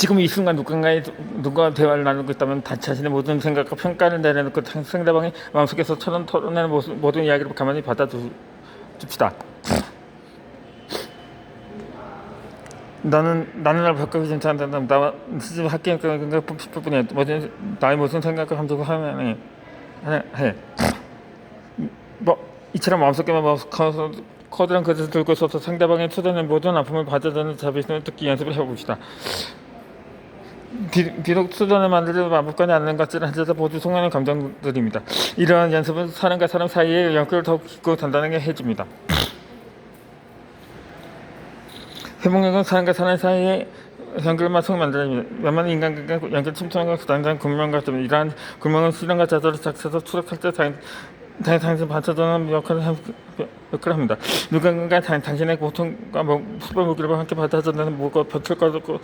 지금 이 순간 누가 대화를 나누고 있다면 자신의 모든 생각과 평가를 내려놓고 상대방의 마음속에서 털어내는 모든 이야기를 가만히 받아줍시다. 나는 날 바꾸기 괜찮다. 나와 스스로 할게 싶을 뿐이야. 나의 모든 생각과 감정을 하나에 해. 이처럼 마음속에만 커다란 것을 들고 있어서 상대방의 쏟아낸 모든 아픔을 받아들이는 자비심을 듣기 연습을 해봅시다. 비록 수단을 만들어 반복하지 않는 것들은 한자도 모두 통하는 감정들입니다. 이러한 연습은 사람과 사람 사이의 연결을 더욱 깊고 단단하게 해줍니다. 회복력은 사람과 사람 사이의 연결만 만들어줍니다. 웬만한 인간관계 연결 침투하는 것은 당장 구멍 같습니다. 이러한 구멍은 실현과 자살을 작성해서 추락할 때 당신 받쳐주는 역할을 합니다. 누군가 당신의 고통과 수백 무기를 함께 받아주는 버틸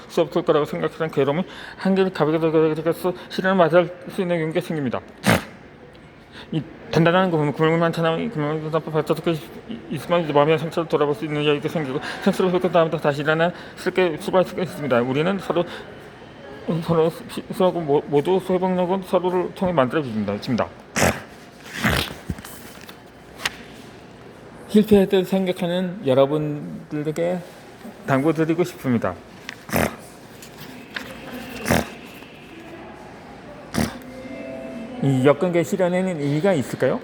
수 없을 거라고 생각하는 괴로움이 한결 가볍게 되어서 실현을 맞을 수 있는 용기가 생깁니다. 이 단단한 구멍만 차나면 구멍을 받쳐주고 있으면 마음의 상처를 돌아볼 수 있는 여유가 생기고 상처를 회복한 다음부터 다시 일어나 쉽게 출발할 수 있습니다. 우리는 서로 모두 회복력은 서로를 통해 만들어집니다. 실패했다고 생각하는 여러분들에게 당부드리고 싶습니다. 이 역관계 실현에는 의미가 있을까요?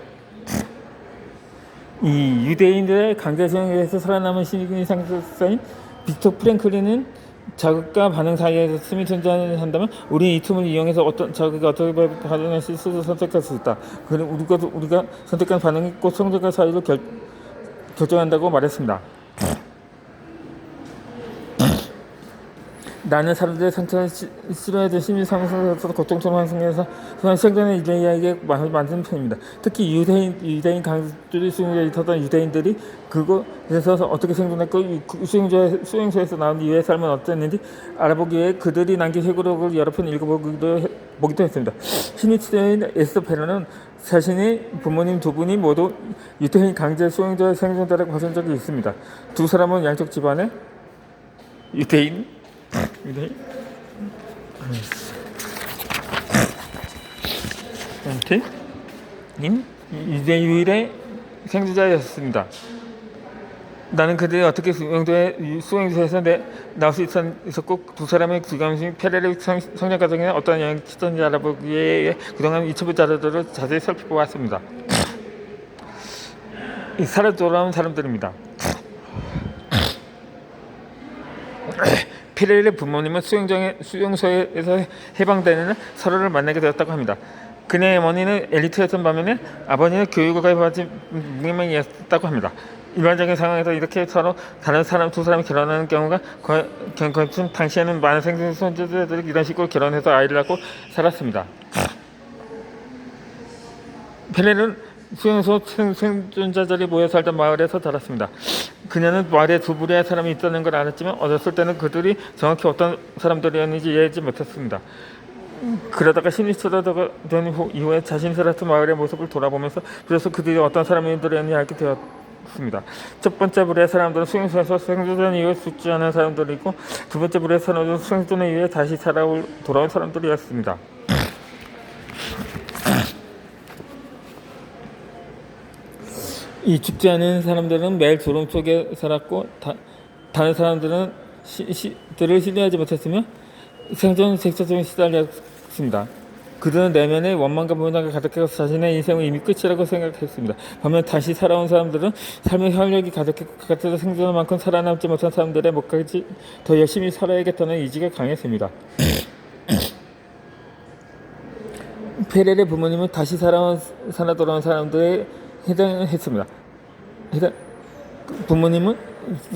이 유대인들의 강제성에서 살아남은 신상사인 빅터 프랭클린은 자극과 반응 사이에서 틈이 존재한다면 우리는 이 틈을 이용해서 어떤 자극이 어떻게 반응할지 스스로 선택할 수 있다. 그리고 우리가 선택한 반응이 꼭 성적과 사이를 결정한다고 말했습니다. 나는 사람들의 상처를 싫어해도 심리 상승에서 고통스러운 환경에서 시작되는 이야기에 만드는 편입니다. 특히 유대인 강조리 수용자에 있었던 유대인들이 그곳에서 어떻게 생존했고 수용소에서 나온 이후의 삶은 어땠는지 알아보기 위해 그들이 남긴 회고록을 여러 편 읽어보기도 했습니다. 신입시대인 에스더 페러는 자신의 부모님 두 분이 모두 유대인 강제 수용자 생존자라고 하신 적이 있습니다. 두 사람은 양쪽 집안의 유대인 유일의 생존자였습니다. 나는 그들이 어떻게 수용소에서 나올 수 있었고 두 사람의 귀감심이 페레르 성장 과정에 어떤 영향을 끼쳤는지 알아보기 위해 그동안 유튜브 자료들을 자세히 살펴보았습니다. 살아 돌아온 사람들입니다. 페레르의 부모님은 수용소에서 해방되는 서로를 만나게 되었다고 합니다. 그녀의 어머니는 엘리트였던 반면에 아버지는 교육을 받지 무명이었다고 합니다. 일반적인 상황에서 이렇게 서로 다른 두 사람이 결혼하는 경우가 거의 당시에는 많은 생존자들이 이런 식으로 결혼해서 아이를 낳고 살았습니다. 페레르는 수용소 생존자들이 모여 살던 마을에서 자랐습니다. 그녀는 마을에 두 부류의 사람이 있다는 걸 알았지만 어렸을 때는 그들이 정확히 어떤 사람들이었는지 이해하지 못했습니다. 그러다가 심리치료가 된 이후에 자신이 살았던 마을의 모습을 돌아보면서 그래서 그들이 어떤 사람들이었는지 알게 되었습니다. 첫 번째 부류의 사람들은 수용소에서 생존한 이후에 죽지 않은 사람들이고 두 번째 부류의 사람들은 생존 이후에 다시 돌아온 사람들이었습니다. 이 죽지 않은 사람들은 매일 두려움 속에 살았고 다른 사람들은 들을 신뢰하지 못했으며 생존 색소에 시달렸습니다. 그들은 내면에 원망과 분노가 가득해서 자신의 인생은 이미 끝이라고 생각했습니다. 반면 다시 살아온 사람들은 삶의 활력이 가득해서 생존할 만큼 살아남지 못한 사람들의 목까지 더 열심히 살아야겠다는 의지가 강했습니다. 페레르의 부모님은 다시 살아 돌아온 사람들에 해당했습니다. 부모님은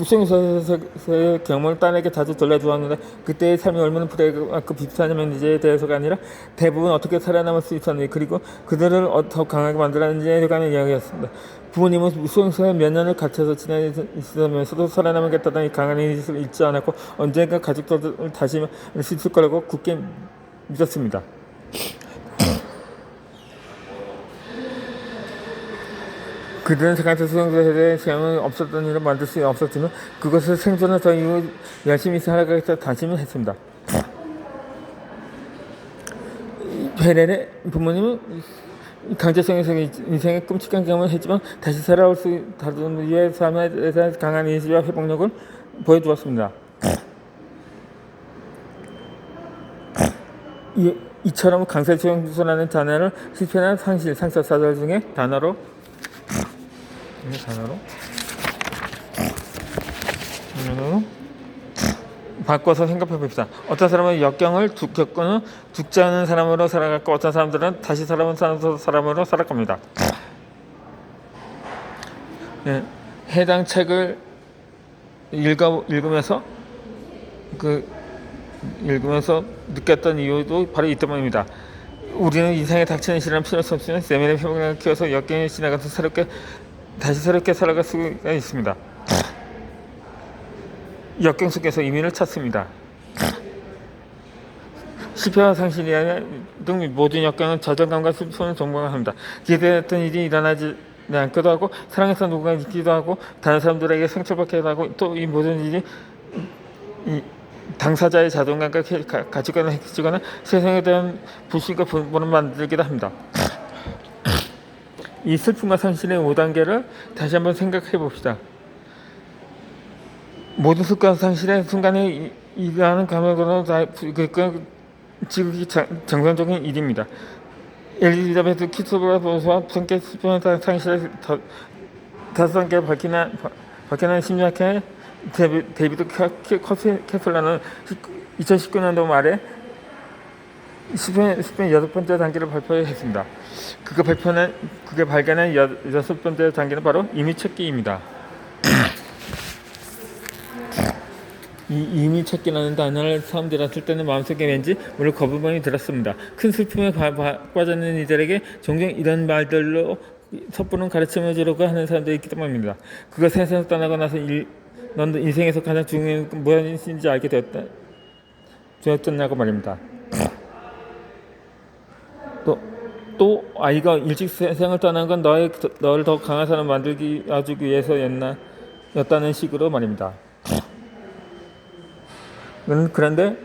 수용소에서의 경험을 딸에게 자주 돌려주었는데 그때의 삶이 얼마나 불행하고 비슷하냐는지에 대해서가 아니라 대부분 어떻게 살아남을 수 있었는지 그리고 그들을 더 강하게 만들었는지에 관한 이야기였습니다. 부모님은 수용소에 몇 년을 갇혀서 지내면서도 살아남겠다는 이 강한 의지를 잊지 않았고 언젠가 가족들을 다시 할 수 있을 거라고 굳게 믿었습니다. 그들은 세간에서 수용소에 대해 시험은 없었던 일을 만들 수 없었지만 그것을 생존을 더 이후 열심히 살아가겠다 다짐을 했습니다. 베렐의 부모님은 강제성에서 인생의 끔찍한 경험을 했지만 다시 살아올 수 다른 이유의 삶에 대해서 강한 의지와 회복력을 보여주었습니다. 이처럼 강세추행수라는 단어를 실패나 상실, 상처사절 중에 단어로 바꿔서 생각해 봅시다. 어떤 사람은 역경을 겪고는 죽지 않은 사람으로 살아갔고 어떤 사람들은 다시 살아온 사람으로 살아갑니다. 네, 해당 책을 읽으면서 느꼈던 이유도 바로 이 때문입니다. 우리는 인생에 닥치는 시련을 피할 수 없으면 내면의 회복력을 키워서 역경이 지나가서 다시 새롭게 살아갈 수가 있습니다. 역경 속에서 의미를 찾습니다. 실패와 상실이 아니라 등 모든 역경은 좌절감과 슬픔을 동반합니다. 기대했던 일이 일어나지 않기도 하고 사랑해서 누군가 잊기도 하고 다른 사람들에게 상처받기도 하고 또 이 모든 일이 당사자의 자존감과 가치관을 해치거나 세상에 대한 불신과 분노를 만들기도 합니다. 이 슬픔과 상실의 5단계를 다시 한번 생각해 봅시다. 모든 슬픔과 상실의 순간에 일어나는 감정으로 지극히 정상적인 일입니다. 엘리자베트 키스버가 성격 슬픔과 상실의 5단계를 밝히는 심리학회 데이비드 캐슬러는 2019년도 말에 슬픔의 6번째 단계를 발표했습니다. 그게 발견한 6번째 단계는 바로 의미 찾기입니다. 이 의미 찾기라는 단어를 처음 들었을 때는 마음속에 왠지 모를 거부감이 들었습니다. 큰 슬픔에 빠져있는 이들에게 종종 이런 말들로 섣부른 가르침을 주려고 하는 사람들이 있기 때문입니다. 그가 세상에서 떠나고 나서 넌 인생에서 가장 중요한 무엇인지 알게 되었다고 말입니다. 또 아이가 일찍 세상을 떠난 건 너를 더 강한 사람 만들기 위해서였다는 식으로 말입니다. 그런데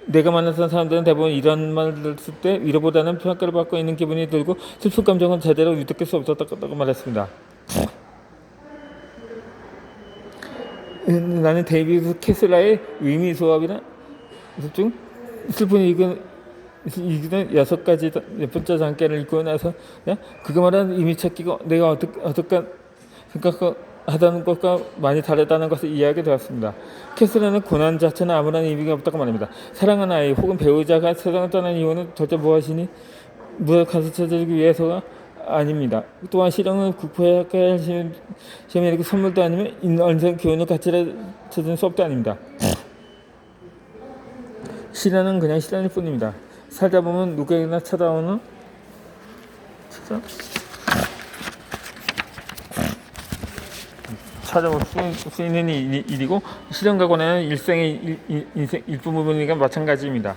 내가 만났던 사람들은 대부분 이런 말을 쓸 때 위로보다는 평가를 받고 있는 기분이 들고 슬픈 감정은 제대로 느낄 수 없었다고 말했습니다. 나는 데이비드 캐슬러의 의미 수업이나 슬픈 이기는 6가지 6번째 단계를 읽고 나서 그거 말하는 의미 찾기가 내가 어떻게 생각하다는 것과 많이 다르다는 것을 이해하게 되었습니다. 캐슬러는 고난 자체는 아무런 의미가 없다고 말합니다. 사랑하는 아이 혹은 배우자가 세상을 떠난 이유는 도대체 무엇을 가르쳐주기 위해서가 아닙니다. 또한 실형을 극복해야 할 시험이 선물도 아니면 인생 교훈을 가르쳐주는 수업도 아닙니다. 시련은 그냥 시련일 뿐입니다. 살다 보면 누구에게나 찾아올 수 있는 일이고 시련과 고난은 일생의 일부분이니까 마찬가지입니다.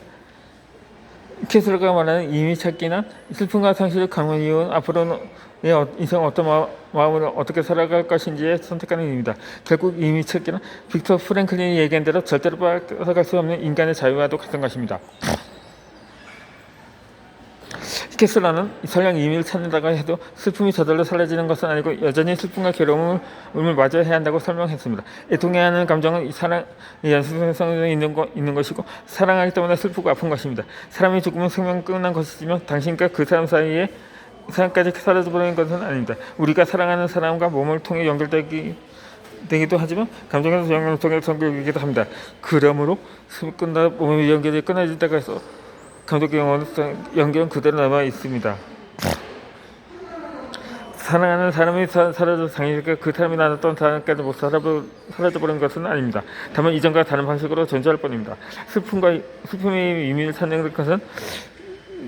캐슬러가 말하는 의미 찾기나 슬픔과 상실을 강한 이유는 앞으로 내 인생 어떤 마음으로 어떻게 살아갈 것인지에 선택하는 일입니다. 결국 의미 찾기는 빅터 프랭클린이 얘기한 대로 절대로 빠져갈 수 없는 인간의 자유와도 같은 것입니다. 캐슬러는 설령 의미를 찾는다고 해도 슬픔이 저절로 사라지는 것은 아니고 여전히 슬픔과 괴로움을 맞이해야 한다고 설명했습니다. 애통해야 하는 감정은 사랑의 연속성에 있는 것이고 사랑하기 때문에 슬프고 아픈 것입니다. 사람이 죽으면 생명 끝난 것이지만 당신과 그 사람 사이에 사랑까지 사라져버리는 것은 아닙니다. 우리가 사랑하는 사람과 몸을 통해 연결되기도 하지만 감정에서 연결을 통해 연결되기도 합니다. 그러므로 몸의 연결이 끊어질 때가 있어 감독의 연결은 그대로 남아 있습니다. 사랑하는 사람이 사라져 당연히 그 사람이 나눴던 사람까지 못 사라져버린 것은 아닙니다. 다만 이전과 다른 방식으로 존재할 뿐입니다. 슬픔의 의미를 찾는 것은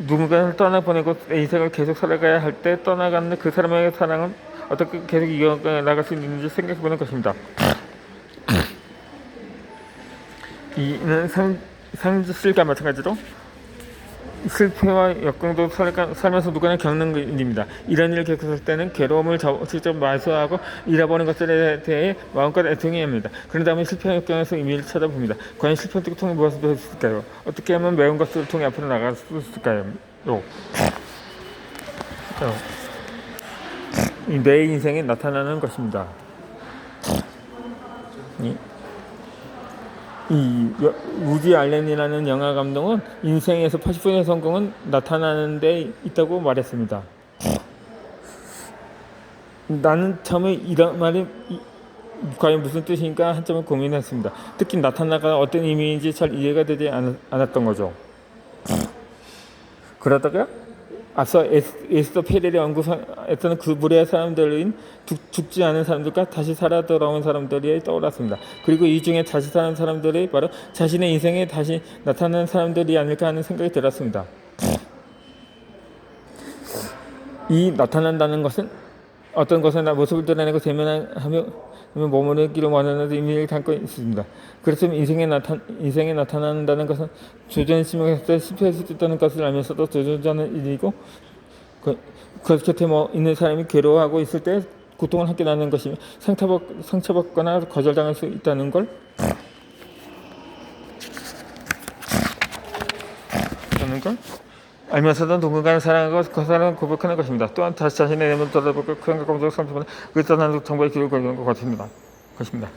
누군가를 떠나보내고 인생을 계속 살아가야 할 때 떠나가는 그 사람의 사랑은 어떻게 계속 이어나갈 수 있는지 생각해보는 것입니다. 이는 상실과 마찬가지로 슬픔과 역경도 살면서 누구나 겪는 일입니다. 이런 일을 겪을 때는 괴로움을 직접 마주하고 잃어버린 것들에 대해 마음껏 애통해야 합니다. 그런 다음에 실패와 역경에서 의미를 찾아봅니다. 과연 실패를 통해 무엇을 배울 수 있을까요? 어떻게 하면 매운 것들을 통해 앞으로 나갈 수 있을까요? 요. 내 인생에 나타나는 것입니다. 우디 알렌이라는 영화 감독은 인생에서 80%의 성공은 나타나는 데 있다고 말했습니다. 나는 처음에 이런 말이 과연 무슨 뜻인가 한참을 고민했습니다. 특히 나타나가 어떤 의미인지 잘 이해가 되지 않았던 거죠. 그러다가 앞서 에스더 페렐이 언급했던 그 무리의 사람들인 죽지 않은 사람들과 다시 살아 돌아온 사람들이 떠올랐습니다. 그리고 이 중에 다시 사는 사람들이 바로 자신의 인생에 다시 나타나는 사람들이 아닐까 하는 생각이 들었습니다. 이 나타난다는 것은 어떤 것을 모습을 드러내고 대면하며 머무르기를 원하는 의미를 담고 있습니다. 그렇지만 인생에 나타난다는 것은 조전심을 실패할 수 있다는 것을 알면서도 조전하는 일이고 그 곁에 있는 사람이 괴로워하고 있을 때 고통을 함께 나누는 것이며 상처받거나 거절당할 수 있다는 걸 알면서도 누군가를 사랑하고 그 사랑을 고백하는 것입니다. 또한 다시 자신의 내면을 돌아보고 그 감정을 상처받는 그 떠나는 정보의 길을 걸는 것 같습니다. 것입니다.